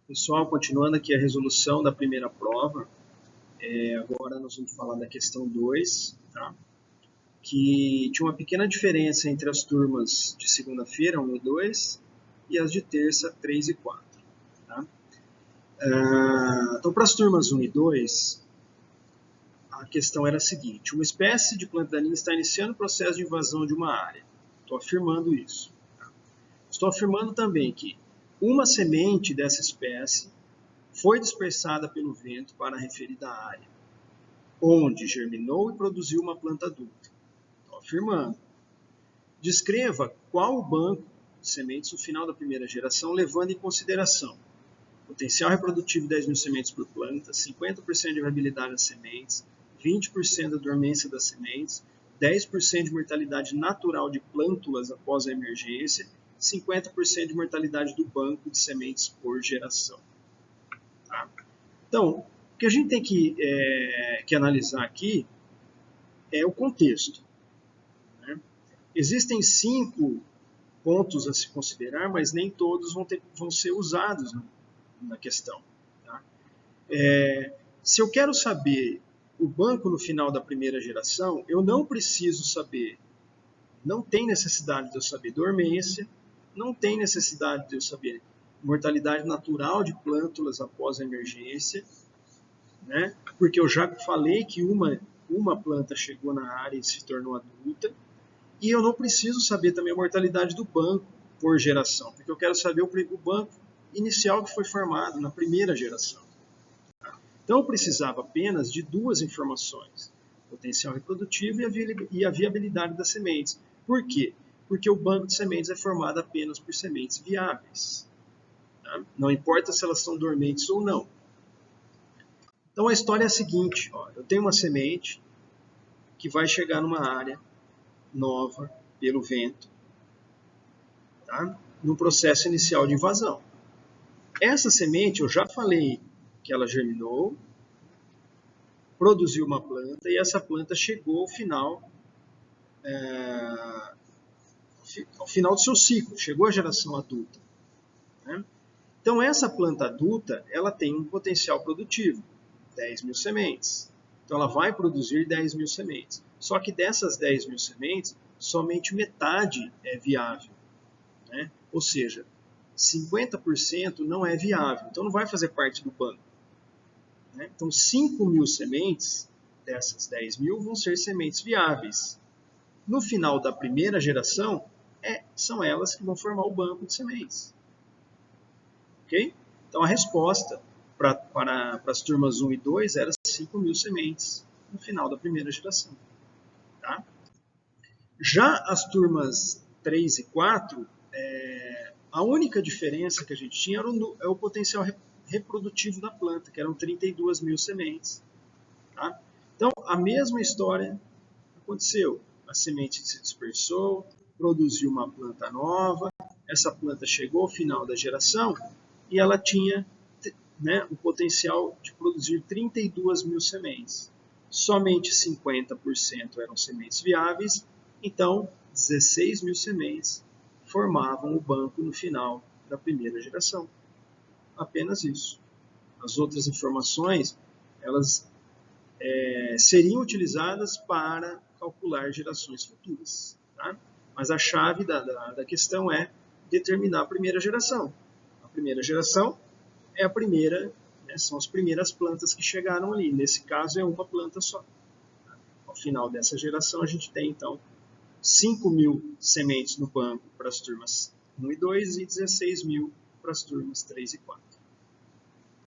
Pessoal, continuando aqui a resolução da primeira prova, agora nós vamos falar da questão 2, tá? Que tinha uma pequena diferença entre as turmas de segunda-feira, 1 e 2, e as de terça, 3 e 4. Tá? Então, para as turmas 1 e 2, a questão era a seguinte: uma espécie de planta daninha está iniciando o processo de invasão de uma área. Estou afirmando isso. Tá? Estou afirmando também que uma semente dessa espécie foi dispersada pelo vento para a referida área, onde germinou e produziu uma planta adulta. Estou afirmando. Descreva qual o banco de sementes no final da primeira geração, levando em consideração potencial reprodutivo de 10.000 sementes por planta, 50% de viabilidade das sementes, 20% da dormência das sementes, 10% de mortalidade natural de plântulas após a emergência, 50% de mortalidade do banco de sementes por geração. Tá? Então, o que a gente tem que analisar aqui é o contexto. Né? Existem 5 pontos a se considerar, mas nem todos vão ser usados na questão. Tá? Se eu quero saber o banco no final da primeira geração, eu não preciso saber, não tem necessidade de eu saber dormência, não tem necessidade de eu saber mortalidade natural de plântulas após a emergência, né? Porque eu já falei que uma planta chegou na área e se tornou adulta, e eu não preciso saber também a mortalidade do banco por geração, porque eu quero saber o banco inicial que foi formado na primeira geração. Então eu precisava apenas de 2 informações: potencial reprodutivo e a viabilidade das sementes. Por quê? Porque o banco de sementes é formado apenas por sementes viáveis. Tá? Não importa se elas são dormentes ou não. Então a história é a seguinte: eu tenho uma semente que vai chegar numa área nova pelo vento, tá? No processo inicial de invasão. Essa semente, eu já falei que ela germinou, produziu uma planta, e essa planta chegou ao final do seu ciclo, chegou à geração adulta. Né? Então, essa planta adulta, ela tem um potencial produtivo, 10.000 sementes. Então, ela vai produzir 10.000 sementes. Só que dessas 10.000 sementes, somente metade é viável. Né? Ou seja, 50% não é viável, então não vai fazer parte do banco. Né? Então, 5.000 sementes dessas 10.000 vão ser sementes viáveis. No final da primeira geração, são elas que vão formar o banco de sementes. Ok? Então, a resposta para as turmas 1 e 2 era 5.000 sementes no final da primeira geração. Tá? Já as turmas 3 e 4, a única diferença que a gente tinha era o potencial reprodutivo da planta, que eram 32.000 sementes. Tá? Então, a mesma história aconteceu. A semente se dispersou, produziu uma planta nova, essa planta chegou ao final da geração e ela tinha, né, o potencial de produzir 32.000 sementes. Somente 50% eram sementes viáveis, então 16.000 sementes formavam o banco no final da primeira geração. Apenas isso. As outras informações, elas seriam utilizadas para calcular gerações futuras. Tá? Mas a chave da questão é determinar a primeira geração. A primeira geração é a primeira, né, são as primeiras plantas que chegaram ali. Nesse caso, é uma planta só. Tá? Ao final dessa geração, a gente tem, então, 5.000 sementes no banco para as turmas 1 e 2 e 16.000 para as turmas 3 e 4.